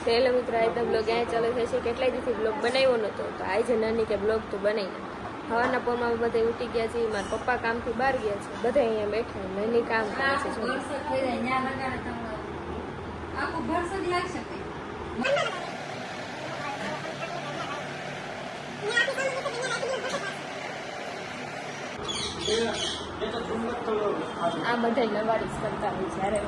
Hello મિત્રો, આ તો બ્લોગ અહીંયા ચાલુ થશે. કેટલાય દિવસથી બ્લોગ બનાવ્યો નહોતો, તો આજે નાની કે બ્લોગ તો બનાવી. હવાના પોરમાં બધા ઉઠી ગયા છે. મારા પપ્પા કામથી બહાર ગયા છે, બધા અહીંયા બેઠા નાની કામ કરે છે. આ બધા નવારીશ કરતા હોય જ્યારે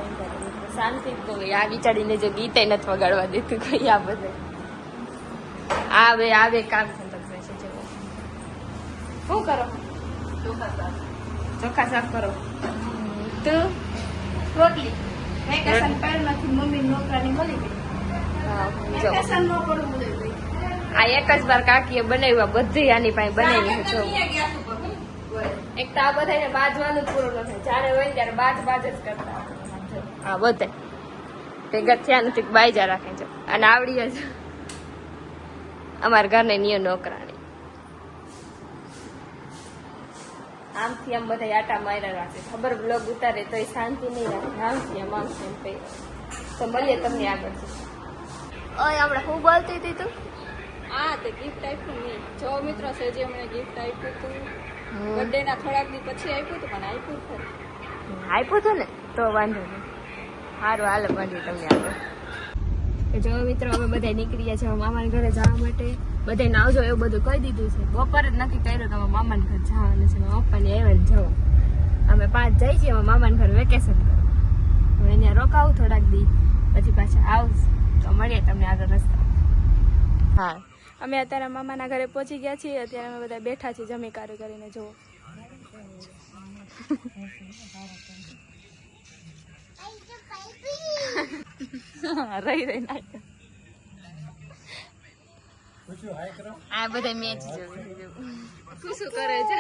શાંતિ તો આ વિચારીને જો ગીતે નથી વગાડવા દેતું કોઈ. આ બધા આવે કામ સંતોષ છે. શું કરો? ચોખા સાફ કરો. તું રોટલી વેકેશન પહેલાથી મમ્મી નોકરાની મળી ગઈ. વેકેશન નો પડવું જોઈએ. આ એક જ વાર કાકીએ બનાવ્યા, બધી આની પાસે બનાવી છે. એક તો આ બધાને બાજવાનું જ પૂરું ન થાય. જ્યારે હોય ત્યારે બાજ જ કરતા. હા બધા ભેગા થયા નથી, બાયજા રાખે છે. અને આવડી જ અમારા ઘરને નિયો નોકરાણી. આમથી આમ બધા આટા માર્યા રાખે. ખબર બ્લોગ ઉતારે તો એ શાંતિ નહીં રાખે. આમથી એમ કહી. તો મળીએ તમને આગળ. ઓય આપણે શું બોલતી હતી તું? હા, તે ગિફ્ટ આપ્યું નહીં. જો મિત્રો સેજે મને ગિફ્ટ આપ્યું હતું. બર્થડે ના થોડાક દી પછી આપ્યું હતું, પણ આપ્યું ખરું. આપ્યું હતું ને તો વાંધો નહીં. સારું, હાલો મળીએ તમને આગળ. જો મિત્રો અમે બધા નીકળી ગયા છે મામાના ઘરે જવા માટે. બધાને આવજો એવું બધું કહી દીધું છે. બપોરે જ નક્કી કર્યું કે અમે મામાના ઘર જવાનું છે. મારા પપ્પાને આવ્યા જવું. અમે 5 જઈએ છીએ મામાના ઘર વેકેશન કરવા. હવે અહીંયા રોકાવું થોડાક દી, પછી પાછા આવું. તો મળીએ તમને આગળ રસ્તા. હા, અમે અત્યારે મામાના ઘરે પહોંચી ગયા છીએ. અત્યારે અમે બધા બેઠા છીએ જમી કાર્ય કરીને. જુઓ રહી નાખ. આ બધા મેચ જોવું. શું કરે છે?